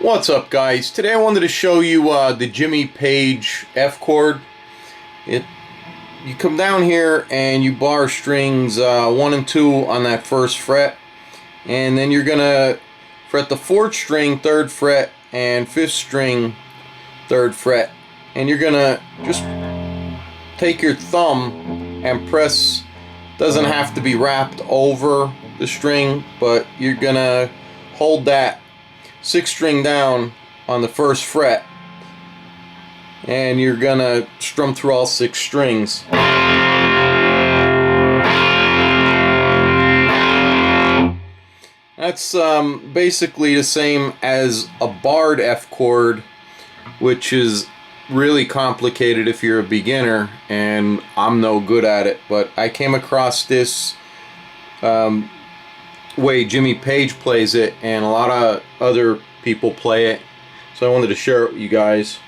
What's up, guys? Today I wanted to show you the Jimmy Page F chord. You come down here and you bar strings 1 and 2 on that first fret, and then you're gonna fret the 4th string 3rd fret and 5th string 3rd fret, and you're gonna just take your thumb and press. Doesn't have to be wrapped over the string, but you're gonna hold that 6th string down on the 1st fret, and you're gonna strum through all 6 strings. That's basically the same as a barred F chord, which is really complicated if you're a beginner, and I'm no good at it, but I came across this way Jimmy Page plays it, and a lot of other people play it, so I wanted to share it with you guys.